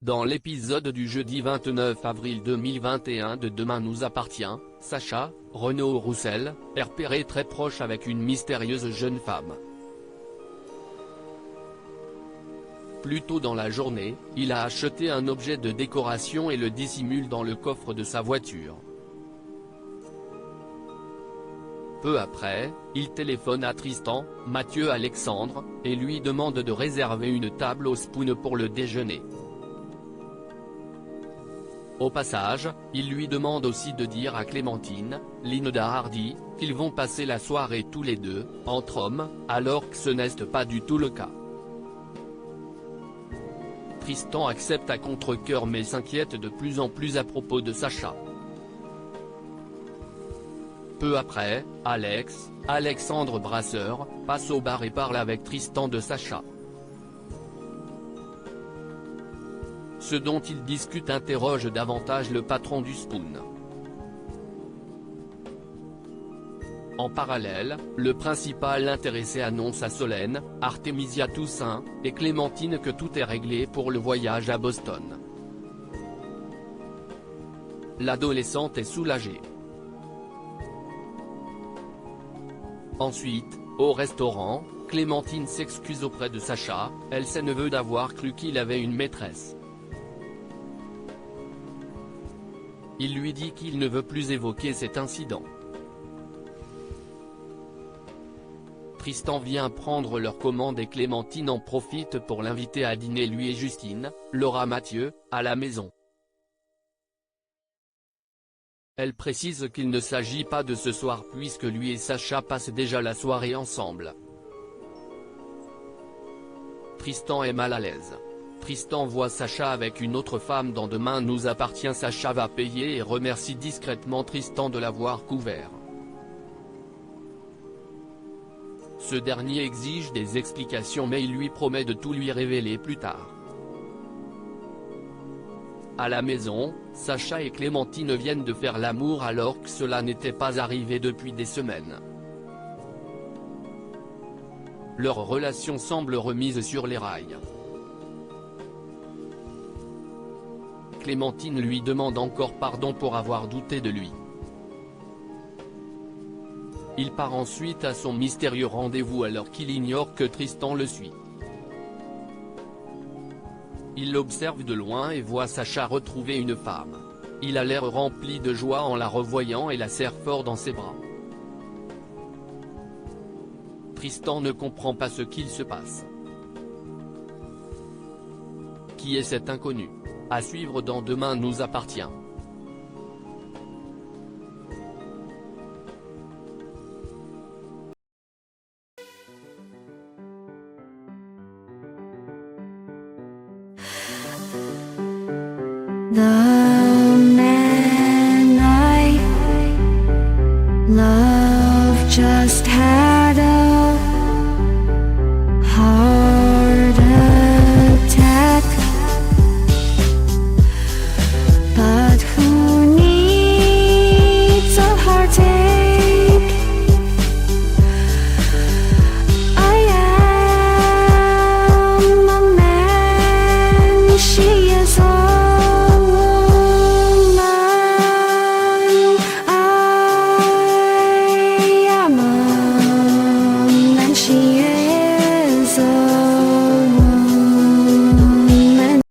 Dans l'épisode du jeudi 29 avril 2021 de Demain nous appartient, Sacha, Renaud Roussel, est repéré très proche avec une mystérieuse jeune femme. Plus tôt dans la journée, il a acheté un objet de décoration et le dissimule dans le coffre de sa voiture. Peu après, il téléphone à Tristan, Mathieu Alexandre, et lui demande de réserver une table au Spoon pour le déjeuner. Au passage, il lui demande aussi de dire à Clémentine, Linda Hardy, qu'ils vont passer la soirée tous les deux, entre hommes, alors que ce n'est pas du tout le cas. Tristan accepte à contre-cœur mais s'inquiète de plus en plus à propos de Sacha. Peu après, Alexandre Brasseur, passe au bar et parle avec Tristan de Sacha. Ce dont il discute interroge davantage le patron du Spoon. En parallèle, le principal intéressé annonce à Solène, Artemisia Toussaint, et Clémentine que tout est réglé pour le voyage à Boston. L'adolescente est soulagée. Ensuite, au restaurant, Clémentine s'excuse auprès de Sacha, elle s'est neveu d'avoir cru qu'il avait une maîtresse. Il lui dit qu'il ne veut plus évoquer cet incident. Tristan vient prendre leur commande et Clémentine en profite pour l'inviter à dîner lui et Justine, Laura Mathieu, à la maison. Elle précise qu'il ne s'agit pas de ce soir puisque lui et Sacha passent déjà la soirée ensemble. Tristan est mal à l'aise. Tristan voit Sacha avec une autre femme dans Demain nous appartient. Sacha va payer et remercie discrètement Tristan de l'avoir couvert. Ce dernier exige des explications mais il lui promet de tout lui révéler plus tard. À la maison, Sacha et Clémentine viennent de faire l'amour alors que cela n'était pas arrivé depuis des semaines. Leur relation semble remise sur les rails. Clémentine lui demande encore pardon pour avoir douté de lui. Il part ensuite à son mystérieux rendez-vous alors qu'il ignore que Tristan le suit. Il l'observe de loin et voit Sacha retrouver une femme. Il a l'air rempli de joie en la revoyant et la serre fort dans ses bras. Tristan ne comprend pas ce qu'il se passe. Qui est cet inconnu? À suivre dans Demain nous appartient. The man I love just had a heart